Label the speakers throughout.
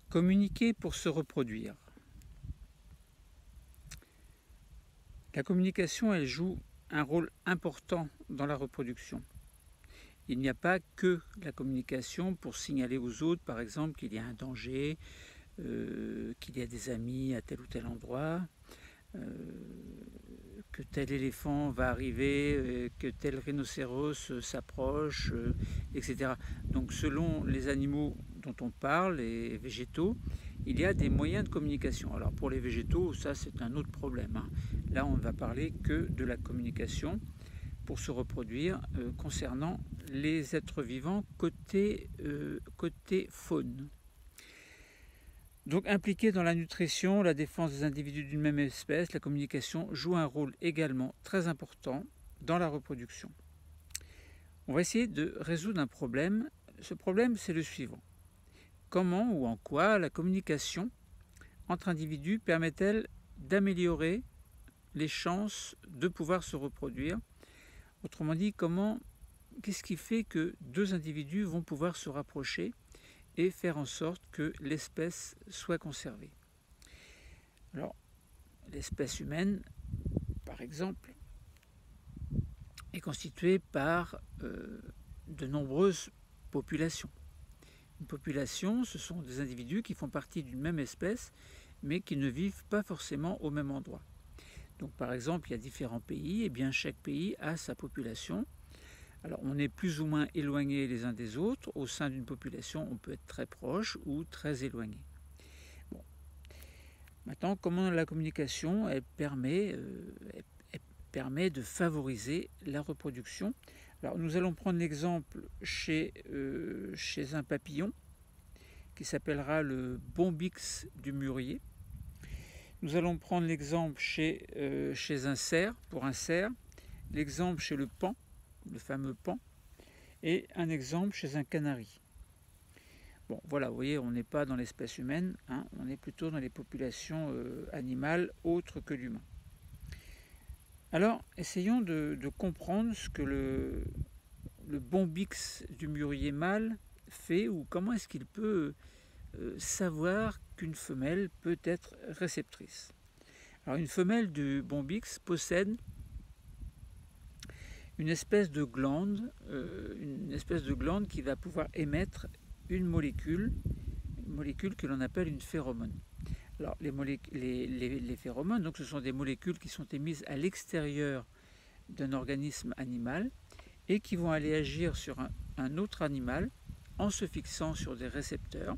Speaker 1: Communiquer pour se reproduire. La communication, elle joue un rôle important dans la reproduction. Il n'y a pas que la communication pour signaler aux autres, par exemple, qu'il y a un danger, qu'il y a des amis à tel ou tel endroit, que tel éléphant va arriver, que tel rhinocéros s'approche, etc. Donc selon les animaux dont on parle, les végétaux, il y a des moyens de communication. Alors pour les végétaux, ça c'est un autre problème, hein. Là on ne va parler que de la communication pour se reproduire concernant les êtres vivants côté faune. Donc impliquée dans la nutrition, la défense des individus d'une même espèce, la communication joue un rôle également très important dans la reproduction. On va essayer de résoudre un problème. Ce problème, c'est le suivant. Comment ou en quoi la communication entre individus permet-elle d'améliorer les chances de pouvoir se reproduire? Autrement dit, qu'est-ce qui fait que deux individus vont pouvoir se rapprocher et faire en sorte que l'espèce soit conservée? Alors, l'espèce humaine, par exemple, est constituée par de nombreuses populations. Une population, ce sont des individus qui font partie d'une même espèce, mais qui ne vivent pas forcément au même endroit. Donc, par exemple, il y a différents pays, et bien chaque pays a sa population. Alors, on est plus ou moins éloignés les uns des autres. Au sein d'une population, on peut être très proche ou très éloigné. Bon. Maintenant, comment la communication elle permet de favoriser la reproduction? Alors, nous allons prendre l'exemple chez un papillon qui s'appellera le Bombyx du mûrier. Nous allons prendre l'exemple chez un cerf, pour un cerf, l'exemple chez le paon, le fameux paon, et un exemple chez un canari. Bon, voilà, vous voyez, on n'est pas dans l'espèce humaine, hein, on est plutôt dans les populations animales autres que l'humain. Alors, essayons de comprendre ce que le Bombyx du mûrier mâle fait, ou comment est-ce qu'il peut savoir qu'une femelle peut être réceptrice. Alors, une femelle du Bombyx possède une espèce de glande qui va pouvoir émettre une molécule que l'on appelle une phéromone. Alors les phéromones, donc, ce sont des molécules qui sont émises à l'extérieur d'un organisme animal et qui vont aller agir sur un autre animal en se fixant sur des récepteurs,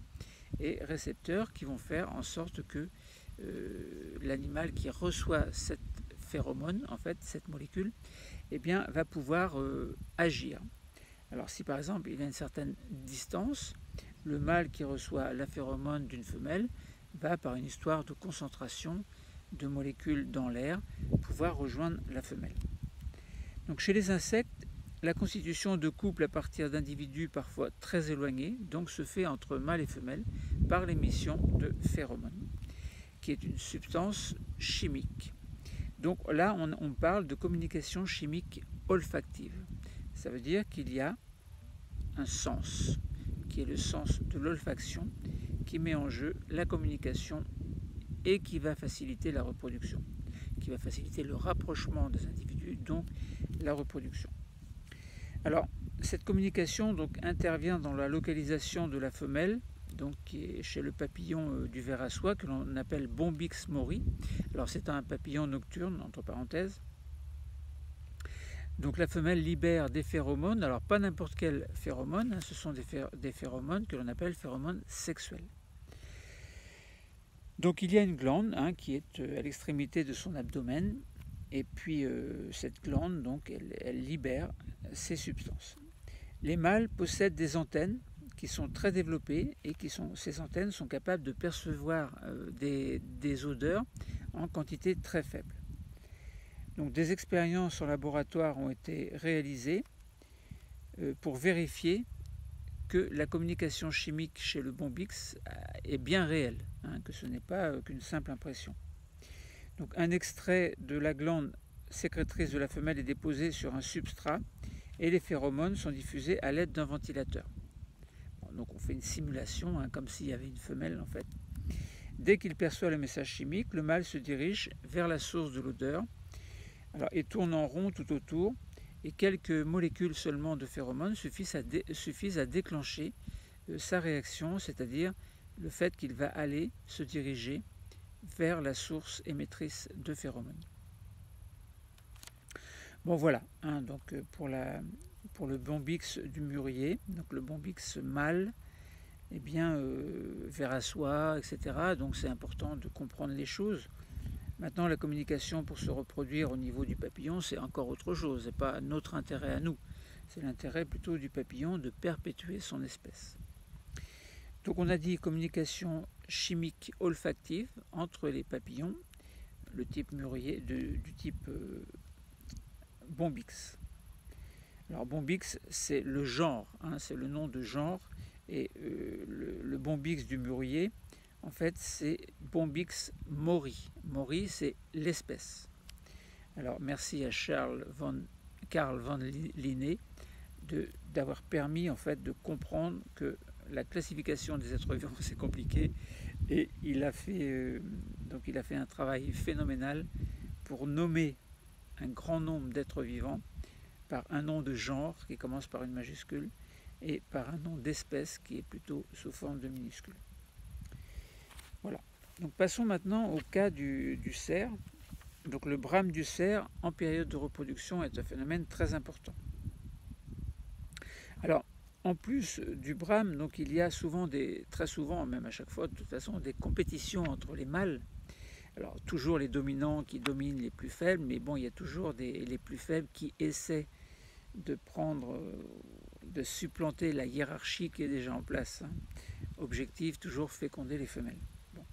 Speaker 1: et récepteurs qui vont faire en sorte que l'animal qui reçoit cette phéromone, en fait cette molécule, eh bien, va pouvoir agir. Alors si par exemple il y a une certaine distance, le mâle qui reçoit la phéromone d'une femelle va, par une histoire de concentration de molécules dans l'air, pouvoir rejoindre la femelle. Donc chez les insectes, la constitution de couples à partir d'individus parfois très éloignés donc se fait entre mâle et femelle par l'émission de phéromones, qui est une substance chimique. Donc là, on parle de communication chimique olfactive. Ça veut dire qu'il y a un sens, qui est le sens de l'olfaction, qui met en jeu la communication et qui va faciliter la reproduction, qui va faciliter le rapprochement des individus, donc la reproduction. Alors, cette communication donc, intervient dans la localisation de la femelle, donc, qui est chez le papillon du ver à soie, que l'on appelle Bombyx mori. Alors c'est un papillon nocturne, entre parenthèses. Donc la femelle libère des phéromones, alors pas n'importe quelle phéromone, hein, ce sont des phéromones que l'on appelle phéromones sexuelles. Donc il y a une glande qui est à l'extrémité de son abdomen, et puis cette glande, donc, elle libère ces substances. Les mâles possèdent des antennes qui sont très développées, et ces antennes sont capables de percevoir des odeurs en quantité très faible. Donc des expériences en laboratoire ont été réalisées pour vérifier que la communication chimique chez le Bombyx est bien réelle, que ce n'est pas qu'une simple impression. Donc un extrait de la glande sécrétrice de la femelle est déposé sur un substrat et les phéromones sont diffusés à l'aide d'un ventilateur. donc on fait une simulation, hein, comme s'il y avait une femelle en fait. Dès qu'il perçoit le message chimique, le mâle se dirige vers la source de l'odeur, et tourne en rond tout autour, et quelques molécules seulement de phéromones suffisent à déclencher sa réaction, c'est-à-dire le fait qu'il va aller se diriger vers la source émettrice de phéromones. Bon voilà, hein, donc pour le Bombyx du mûrier, donc le Bombyx mâle, eh bien vers à soie, etc. Donc c'est important de comprendre les choses. Maintenant, la communication pour se reproduire au niveau du papillon, c'est encore autre chose. Ce n'est pas notre intérêt à nous. C'est l'intérêt plutôt du papillon de perpétuer son espèce. Donc on a dit communication chimique olfactive entre les papillons, le type mûrier, du type Bombyx. Alors Bombyx, c'est le genre, hein, c'est le nom de genre, et le Bombyx du mûrier, en fait, c'est Bombyx mori. Mori, c'est l'espèce. Alors merci à Carl von Linné d'avoir permis en fait de comprendre que la classification des êtres vivants c'est compliqué, et il a fait un travail phénoménal pour nommer un grand nombre d'êtres vivants par un nom de genre qui commence par une majuscule et par un nom d'espèce qui est plutôt sous forme de minuscule. Voilà. Donc passons maintenant au cas du cerf. Donc le brame du cerf en période de reproduction est un phénomène très important. Alors en plus du brame, donc il y a très souvent, même à chaque fois de toute façon, des compétitions entre les mâles. Alors toujours les dominants qui dominent les plus faibles, mais bon, il y a toujours les plus faibles qui essaient de supplanter la hiérarchie qui est déjà en place. Objectif, toujours féconder les femelles. Bon.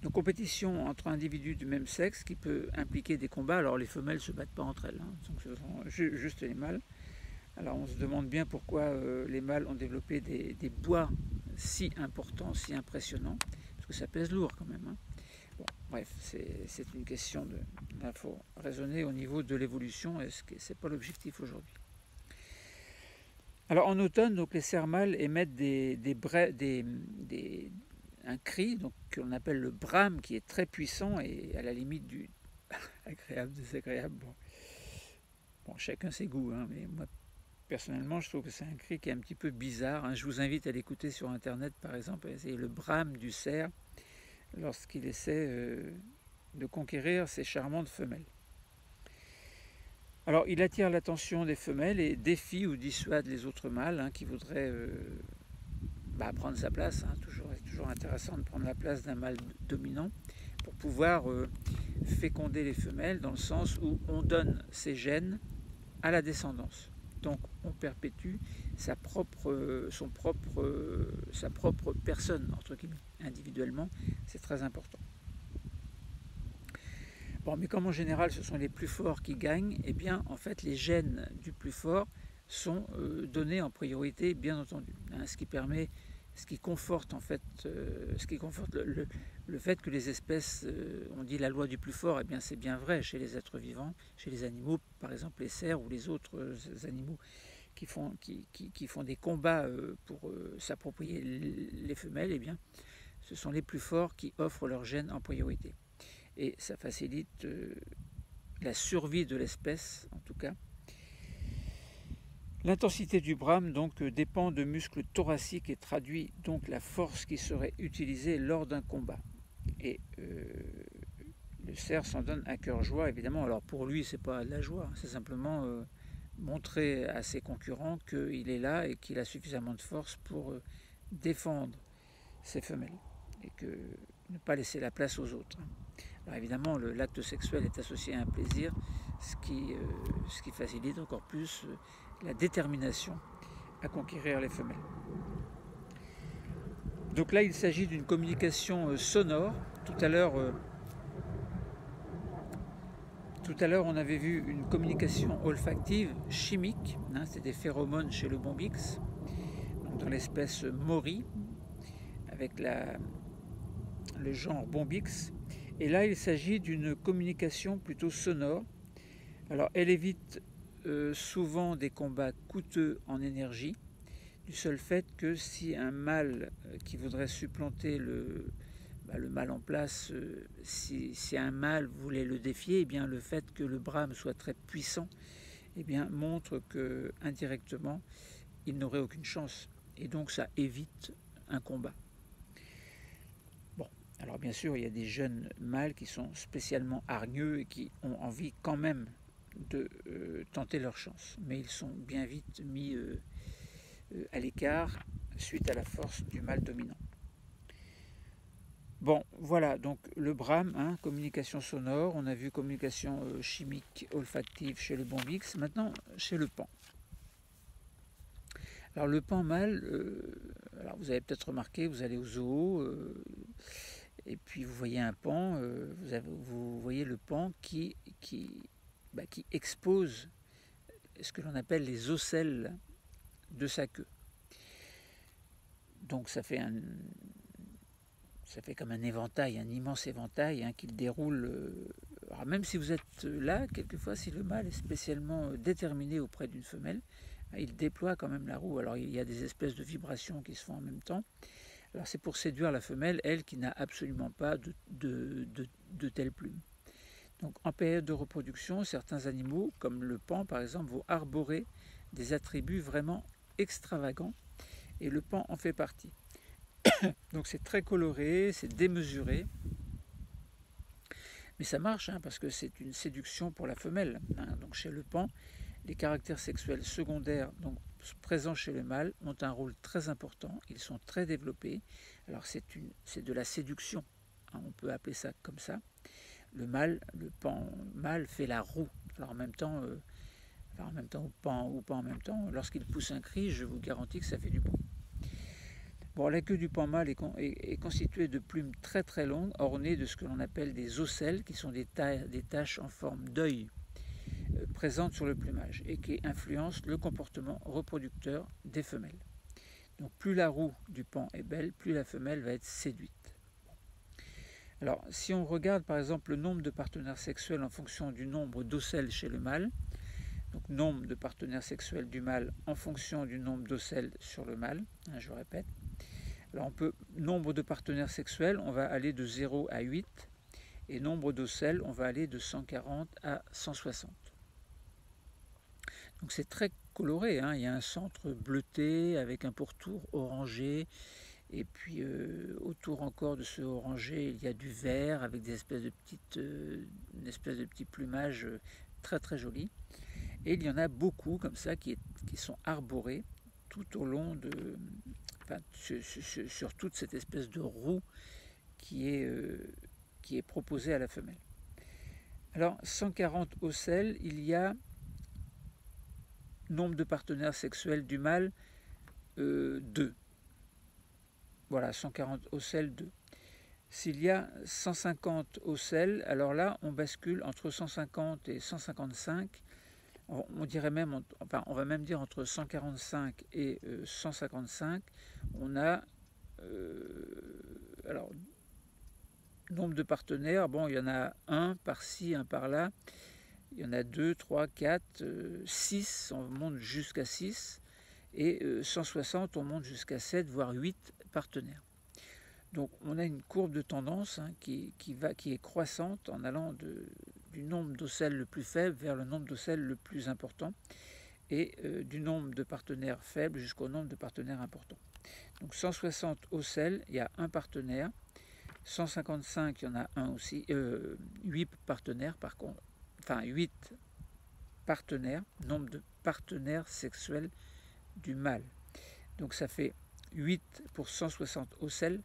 Speaker 1: Donc compétition entre individus du même sexe qui peut impliquer des combats. Alors les femelles ne se battent pas entre elles, hein, donc ce sont juste les mâles. Alors on se demande bien pourquoi les mâles ont développé des bois si importants, si impressionnants, parce que ça pèse lourd quand même. Hein. Bon, bref, c'est une question il faut raisonner au niveau de l'évolution, et ce n'est pas l'objectif aujourd'hui. Alors en automne, donc, les cerfs mâles émettent un cri que l'on appelle le brame, qui est très puissant et à la limite du agréable, désagréable. Bon, chacun ses goûts, hein, mais moi personnellement je trouve que c'est un cri qui est un petit peu bizarre. Hein. Je vous invite à l'écouter sur internet par exemple, c'est le brame du cerf lorsqu'il essaie de conquérir ses charmantes femelles. Alors il attire l'attention des femelles et défie ou dissuade les autres mâles, hein, qui voudraient prendre sa place. Hein. C'est toujours intéressant de prendre la place d'un mâle dominant pour pouvoir féconder les femelles, dans le sens où on donne ses gènes à la descendance. Donc on perpétue sa propre personne, entre guillemets, individuellement. C'est très important. Bon, mais comme en général ce sont les plus forts qui gagnent, eh bien en fait les gènes du plus fort sont donnés en priorité, bien entendu. Hein, ce qui conforte en fait, le fait que les espèces, on dit la loi du plus fort, eh bien c'est bien vrai chez les êtres vivants, chez les animaux, par exemple les cerfs ou les autres animaux qui font des combats pour s'approprier les femelles, eh bien ce sont les plus forts qui offrent leurs gènes en priorité. Et ça facilite la survie de l'espèce, en tout cas. L'intensité du brame donc dépend de muscles thoraciques et traduit donc la force qui serait utilisée lors d'un combat. Et le cerf s'en donne à cœur joie, évidemment. Alors pour lui, c'est pas de la joie, c'est simplement montrer à ses concurrents qu'il est là et qu'il a suffisamment de force pour défendre ses femelles et ne pas laisser la place aux autres. Alors évidemment, l'acte sexuel est associé à un plaisir, ce qui facilite encore plus la détermination à conquérir les femelles. Donc là, il s'agit d'une communication sonore. Tout à l'heure, on avait vu une communication olfactive chimique. Hein, c'est des phéromones chez le Bombyx, dans l'espèce Mori, avec le genre Bombyx. Et là, il s'agit d'une communication plutôt sonore. Alors, elle évite souvent des combats coûteux en énergie, du seul fait que si un mâle qui voudrait supplanter le mâle en place, si un mâle voulait le défier, eh bien le fait que le brame soit très puissant, eh bien montre que indirectement il n'aurait aucune chance, et donc ça évite un combat. Bon, alors bien sûr il y a des jeunes mâles qui sont spécialement hargneux et qui ont envie quand même de tenter leur chance, mais ils sont bien vite mis à l'écart suite à la force du mâle dominant. Bon, voilà, donc le brame, hein, communication sonore, on a vu communication chimique, olfactive chez le bombyx, maintenant chez le paon. Alors le paon mâle, alors vous avez peut-être remarqué, vous allez au zoo, et puis vous voyez un paon, vous voyez le paon qui expose ce que l'on appelle les ocelles de sa queue. Donc ça fait comme un éventail, un immense éventail hein, qu'il déroule. Alors même si vous êtes là, quelquefois, si le mâle est spécialement déterminé auprès d'une femelle, il déploie quand même la roue. Alors il y a des espèces de vibrations qui se font en même temps. Alors c'est pour séduire la femelle, elle qui n'a absolument pas de telles plumes. Donc en période de reproduction, certains animaux, comme le paon par exemple, vont arborer des attributs vraiment extravagants, et le paon en fait partie. Donc c'est très coloré, c'est démesuré, mais ça marche hein, parce que c'est une séduction pour la femelle. Hein. Donc chez le paon, les caractères sexuels secondaires donc, présents chez le mâle ont un rôle très important, ils sont très développés. Alors c'est de la séduction, hein, on peut appeler ça comme ça. Le paon mâle fait la roue. Alors en même temps ou pas en même temps, lorsqu'il pousse un cri, je vous garantis que ça fait du bruit. Bon, la queue du paon mâle est constituée de plumes très très longues, ornées de ce que l'on appelle des ocelles, qui sont des taches en forme d'œil présentes sur le plumage et qui influencent le comportement reproducteur des femelles. Donc plus la roue du paon est belle, plus la femelle va être séduite. Alors si on regarde par exemple le nombre de partenaires sexuels en fonction du nombre d'ocelles chez le mâle, donc nombre de partenaires sexuels du mâle en fonction du nombre d'ocelles sur le mâle, hein, je répète. Alors nombre de partenaires sexuels, on va aller de 0 à 8, et nombre d'ocelles, on va aller de 140 à 160. Donc c'est très coloré, hein. Il y a un centre bleuté avec un pourtour orangé, et puis autour encore de ce orangé, il y a du vert avec des espèces de une espèce de petit plumage très très joli. Et il y en a beaucoup comme ça qui sont arborés tout au long sur toute cette espèce de roue qui est proposée à la femelle. Alors 140 ocelles, il y a nombre de partenaires sexuels du mâle 2. Voilà, 140 ocelles 2. S'il y a 150 ocelles, alors là on bascule entre 150 et 155. On dirait même, on va même dire entre 145 et 155, on a alors nombre de partenaires, bon il y en a un par-ci, un par-là, il y en a 2, 3, 4, 6, on monte jusqu'à 6, et 160 on monte jusqu'à 7, voire 8 partenaires. Donc on a une courbe de tendance hein, qui est croissante en allant du nombre d'ocelles le plus faible vers le nombre d'ocelles le plus important, et du nombre de partenaires faibles jusqu'au nombre de partenaires importants. Donc 160 ocelles, il y a un partenaire. 155, il y en a un aussi. 8 partenaires par contre. Enfin 8 partenaires, nombre de partenaires sexuels du mâle. Donc ça fait 8 pour 160 ocelles.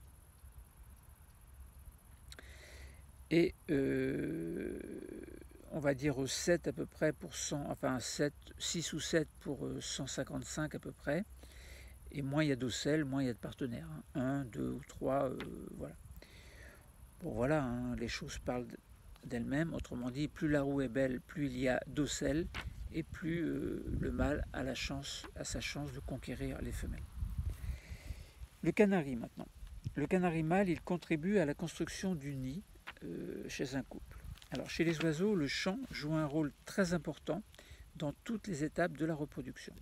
Speaker 1: Et on va dire 7 à peu près pour 100, enfin 6 ou 7 pour 155 à peu près. Et moins il y a d'ocelles, moins il y a de partenaires. Hein. 1, 2 ou 3, voilà. Bon voilà, hein, les choses parlent d'elles-mêmes. Autrement dit, plus la roue est belle, plus il y a d'ocelles, et plus le mâle a sa chance de conquérir les femelles. Le canari maintenant. Le canari mâle, il contribue à la construction du nid chez un couple. Alors chez les oiseaux, le chant joue un rôle très important dans toutes les étapes de la reproduction.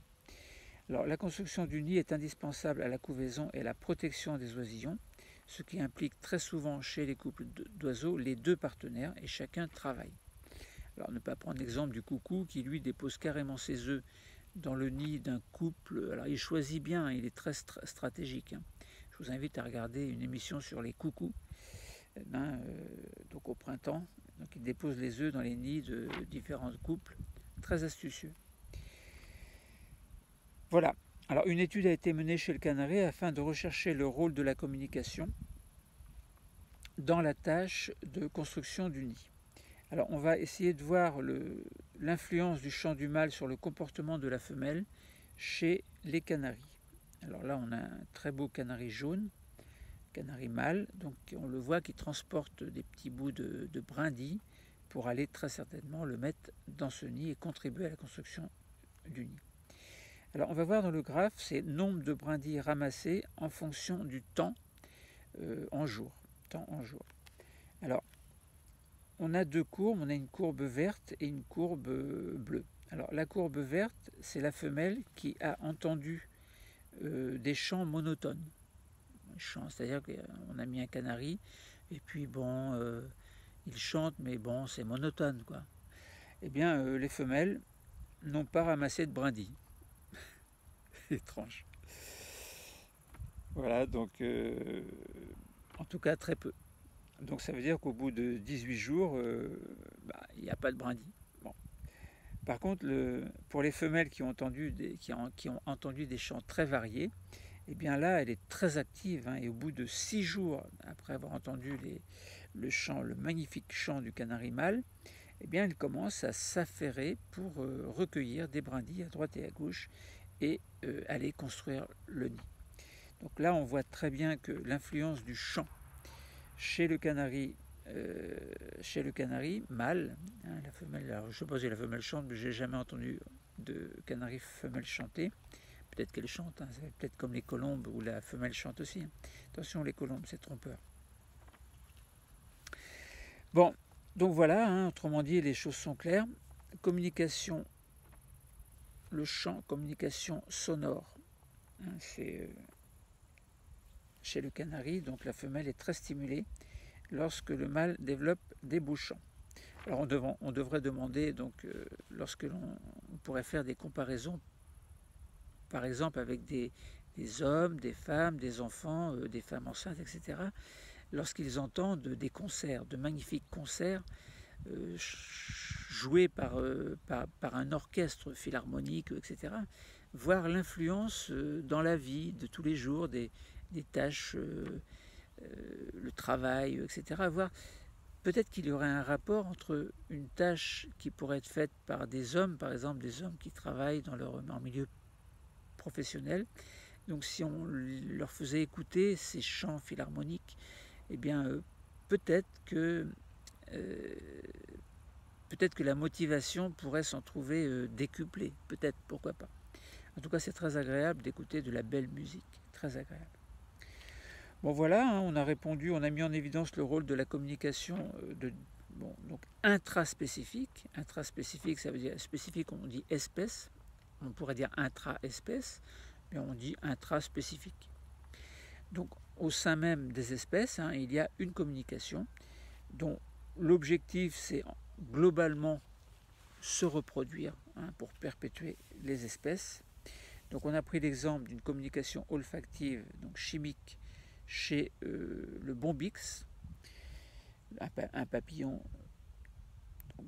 Speaker 1: Alors, la construction du nid est indispensable à la couvaison et à la protection des oisillons, ce qui implique très souvent chez les couples d'oiseaux les deux partenaires et chacun travaille. Alors, ne pas prendre l'exemple du coucou qui, lui, dépose carrément ses œufs dans le nid d'un couple. Alors, il choisit bien, il est très stratégique. Je vous invite à regarder une émission sur les coucous, donc au printemps. Donc, il dépose les œufs dans les nids de différents couples. Très astucieux. Voilà. Alors, une étude a été menée chez le canari afin de rechercher le rôle de la communication dans la tâche de construction du nid. Alors, on va essayer de voir l'influence du chant du mâle sur le comportement de la femelle chez les canaris. Alors là, on a un très beau canari jaune, canari mâle, donc on le voit qui transporte des petits bouts de brindilles pour aller très certainement le mettre dans ce nid et contribuer à la construction du nid. Alors, on va voir dans le graphe, c'est nombre de brindilles ramassées en fonction du temps en jour. Alors, on a deux courbes, on a une courbe verte et une courbe bleue. Alors, la courbe verte, c'est la femelle qui a entendu des chants monotones. C'est-à-dire qu'on a mis un canari, et puis bon, il chante, mais bon, c'est monotone, quoi. Eh bien, les femelles n'ont pas ramassé de brindilles. Étrange. Voilà, donc en tout cas très peu. Donc ça veut dire qu'au bout de 18 jours, il n'y a pas de brindilles. Bon. Par contre, pour les femelles qui ont entendu des chants très variés, eh bien là, elle est très active. Et au bout de 6 jours, après avoir entendu le magnifique chant du canari mâle, eh bien elle commence à s'affairer pour recueillir des brindilles à droite et à gauche et aller construire le nid. Donc là, on voit très bien que l'influence du chant chez le canari mâle, la femelle, alors je ne sais pas si la femelle chante, mais je n'ai jamais entendu de canari femelle chanter. Peut-être qu'elle chante, c'est peut-être comme les colombes où la femelle chante aussi. Attention, les colombes, c'est trompeur. Bon, donc voilà, autrement dit, les choses sont claires. Communication, le chant, communication sonore. C'est chez le canari, donc la femelle est très stimulée lorsque le mâle développe des beaux chants. Alors on devrait demander, donc lorsque on pourrait faire des comparaisons, par exemple avec des hommes, des femmes, des enfants, des femmes enceintes, etc., lorsqu'ils entendent des concerts, de magnifiques concerts joués par un orchestre philharmonique, etc., voir l'influence dans la vie de tous les jours des tâches, le travail, etc. Voir peut-être qu'il y aurait un rapport entre une tâche qui pourrait être faite par des hommes, par exemple des hommes qui travaillent en milieu professionnel. Donc si on leur faisait écouter ces chants philharmoniques, eh bien peut-être que la motivation pourrait s'en trouver décuplée. Peut-être, pourquoi pas. En tout cas, c'est très agréable d'écouter de la belle musique. Très agréable. Bon voilà, on a répondu, on a mis en évidence le rôle de la communication donc intraspécifique. Intraspécifique, ça veut dire spécifique, on dit espèce. On pourrait dire intra-espèce, mais on dit intraspécifique. Donc au sein même des espèces, il y a une communication dont l'objectif c'est globalement se reproduire pour perpétuer les espèces. Donc on a pris l'exemple d'une communication olfactive, donc chimique, chez le bombix, un papillon,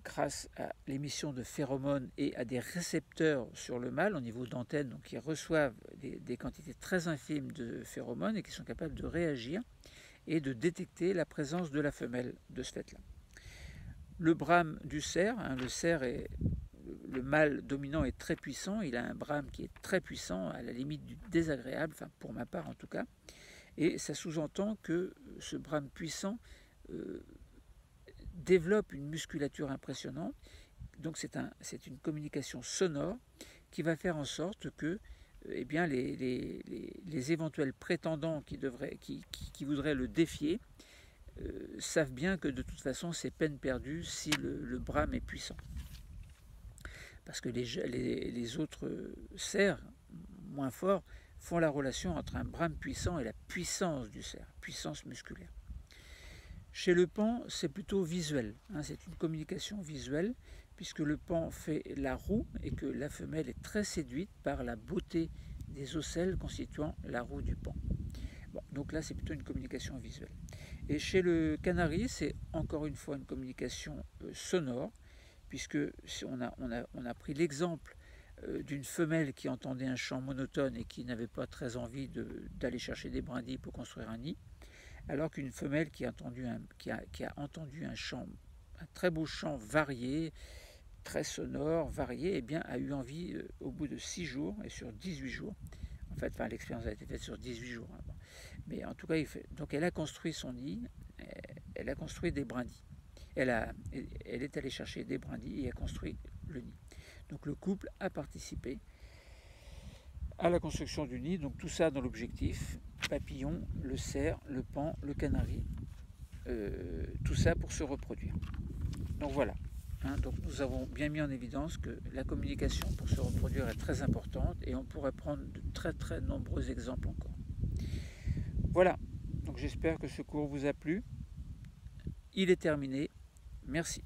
Speaker 1: grâce à l'émission de phéromones et à des récepteurs sur le mâle au niveau d'antennes, donc qui reçoivent des quantités très infimes de phéromones et qui sont capables de réagir et de détecter la présence de la femelle de ce fait-là. Le brame du cerf, le mâle dominant est très puissant, il a un brame qui est très puissant, à la limite du désagréable, enfin pour ma part en tout cas, et ça sous-entend que ce brame puissant développe une musculature impressionnante. Donc c'est une communication sonore qui va faire en sorte que les éventuels prétendants qui voudraient le défier savent bien que de toute façon c'est peine perdue si le brame est puissant. Parce que les autres cerfs, moins forts, font la relation entre un brame puissant et la puissance du cerf, puissance musculaire. Chez le paon, c'est plutôt visuel, hein, c'est une communication visuelle, puisque le paon fait la roue et que la femelle est très séduite par la beauté des ocelles constituant la roue du paon. Bon, donc là, c'est plutôt une communication visuelle. Et chez le canari, c'est encore une fois une communication sonore, puisque si on a pris l'exemple d'une femelle qui entendait un chant monotone et qui n'avait pas très envie d'aller chercher des brindilles pour construire un nid, alors qu'une femelle qui a entendu un chant, un très beau chant varié, très sonore, varié, eh bien, a eu envie au bout de 6 jours et sur 18 jours. En fait, l'expérience a été faite sur 18 jours. Hein. Mais en tout cas, donc elle a construit son nid, elle a construit des brindilles. Elle est allée chercher des brindilles et a construit le nid. Donc le couple a participé à la construction du nid, donc tout ça dans l'objectif, papillon, le cerf, le paon, le canari, tout ça pour se reproduire. Donc voilà, hein, donc nous avons bien mis en évidence que la communication pour se reproduire est très importante et on pourrait prendre de très très nombreux exemples encore. Voilà, donc j'espère que ce cours vous a plu. Il est terminé. Merci.